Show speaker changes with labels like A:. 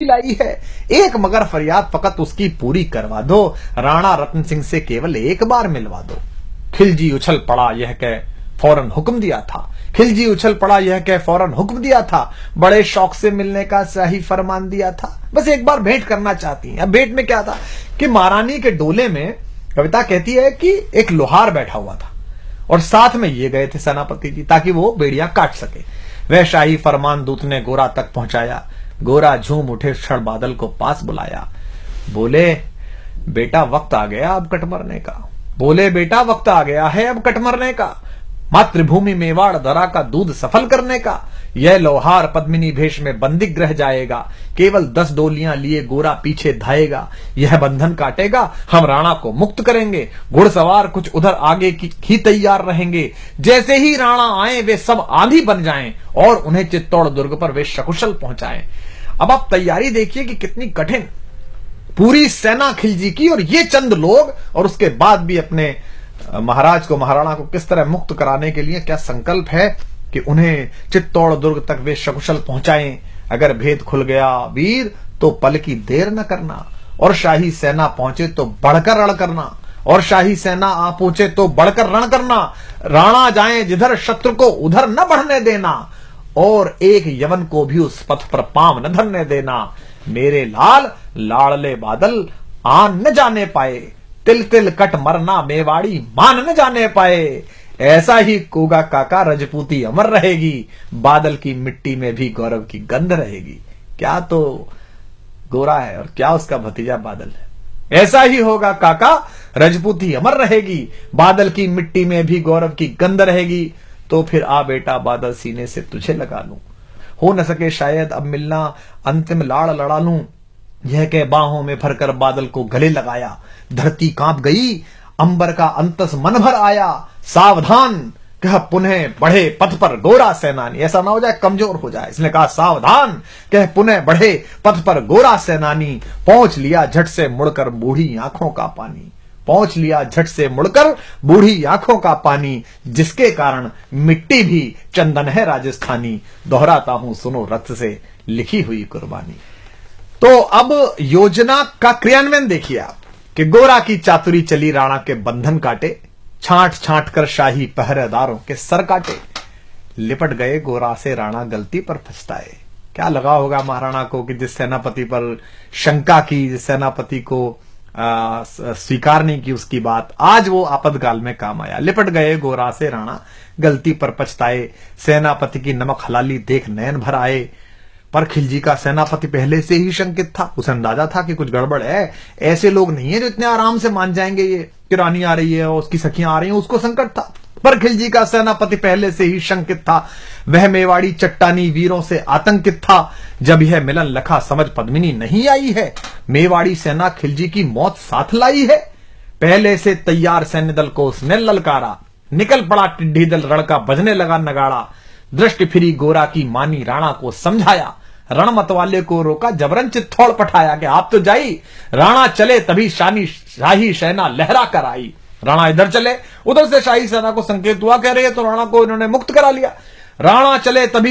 A: लाई है। एक मगर फरियाद फकत उसकी पूरी करवा दो, राणा रतन सिंह से केवल एक बार मिलवा दो। खिलजी उछल पड़ा यह कह फौरन हुक्म दिया था, खिलजी उछल पड़ा यह कह फौरन हुक्म दिया था, बड़े शौक से मिलने का सही फरमान दिया था। बस एक बार भेंट करना चाहती हैं। अब भेंट में क्या था कि महारानी के डोले में कविता कहती है कि एक लोहार बैठा हुआ था और साथ में ये गए थे सेनापति जी ताकि वो बेड़ियां काट सके। वह शाही फरमान दूत ने गोरा तक पहुंचाया, गोरा झूम उठे क्षण बादल को पास बुलाया। बोले बेटा वक्त आ गया अब कट मरने का, बोले बेटा वक्त आ गया है अब कट मरने का, मातृभूमि मेवाड़ दरा का दूध सफल करने का। यह लोहार पद्मिनी भेष में बंदिक रह जाएगा, केवल 10 डोलियां लिए गोरा पीछे धाएगा। यह बंधन काटेगा हम राणा को मुक्त करेंगे, घुड़सवार कुछ उधर आगे की ही तैयार रहेंगे। जैसे ही राणा आए वे सब आंधी बन जाएं और उन्हें चित्तौड़ दुर्ग पर वे सकुशल पहुंचाएं। अब आप तैयारी देखिए कि कितनी कठिन, पूरी सेना खिलजी की और ये चंद लोग, और उसके बाद भी अपने महाराज को महाराणा को किस तरह मुक्त कराने के लिए क्या संकल्प है कि उन्हें चित्तौड़ दुर्ग तक वे सकुशल पहुंचाएं। अगर भेद खुल गया वीर तो पल की देर न करना, और शाही सेना पहुंचे तो बढ़कर रण करना, और शाही सेना आ पहुंचे तो बढ़कर रण करना। राणा जाए जिधर शत्रु को उधर न बढ़ने देना, और एक यवन को भी उस पथ पर पांव न धरने देना। मेरे लाल लाड़ले बादल आन न जाने पाए, तिल तिल कट मरना मेवाड़ी मान न जाने पाए। ऐसा ही कोगा काका रजपूती अमर रहेगी, बादल की मिट्टी में भी गौरव की गंध रहेगी। क्या तो गोरा है और क्या उसका भतीजा बादल है। ऐसा ही होगा काका रजपूती अमर रहेगी, बादल की मिट्टी में भी गौरव की गंध रहेगी। तो फिर आ बेटा बादल सीने से तुझे लगा लूं, हो न सके शायद अब मिलना अंतिम लाड़ लड़ा लूं। यह कह बाहों में भरकर बादल को गले लगाया, धरती कांप गई अंबर का अंतस मन भर आया। सावधान कह पुनः बढ़े पथ पर गोरा सेनानी, ऐसा ना हो जाए कमजोर हो जाए, इसने कहा सावधान कह पुनः बढ़े पथ पर गोरा सेनानी। पहुंच लिया झट से मुड़कर बूढ़ी आंखों का पानी, पहुंच लिया झट से मुड़कर बूढ़ी आंखों का पानी। जिसके कारण मिट्टी भी चंदन है राजस्थानी, दोहराता हूं सुनो रक्त से लिखी हुई कुर्बानी। तो अब योजना का क्रियान्वयन देखिए आप कि गोरा की चातुरी चली राणा के बंधन काटे, छांट छांट कर शाही पहरेदारों के सर काटे। लिपट गए गोरा से राणा गलती पर पछताए। क्या लगा होगा महाराणा को कि जिस सेनापति पर शंका की, जिस सेनापति को स्वीकार नहीं की उसकी बात, आज वो आपातकाल में काम आया। लिपट गए गोरा से राणा गलती पर पछताए, सेनापति की नमक हलाली देख नयन भर आए। पर खिलजी का सेनापति पहले से ही शंकित था, उसे अंदाजा था कि कुछ गड़बड़ है। ऐसे लोग नहीं है जो इतने आराम से मान जाएंगे ये कि रानी आ रही है और उसकी सखियां आ रही हैं, उसको संकट था। पर खिलजी का सेनापति पहले से ही शंकित था, वह मेवाड़ी चट्टानी वीरों से आतंकित था। जब यह मिलन लखा समझ पद्मिनी नहीं आई है, मेवाड़ी सेना खिलजी की मौत साथ लाई है। पहले से तैयार सैन्य दल को उसने ललकारा, निकल पड़ा टिड्डी दल रण का बजने लगा नगाड़ा। दृष्टि फिरी गोरा की मानी राणा को समझाया, रण मतवाले को रोका जबरन चित्तौड़ पठाया कि आप तो जाई। राणा चले तभी शाही सेना लहरा कर आई। राणा इधर चले, उधर से शाही सेना को संकेत हुआ, कह रहे हैं तो राणा को इन्होंने मुक्त करा लिया। राणा चले तभी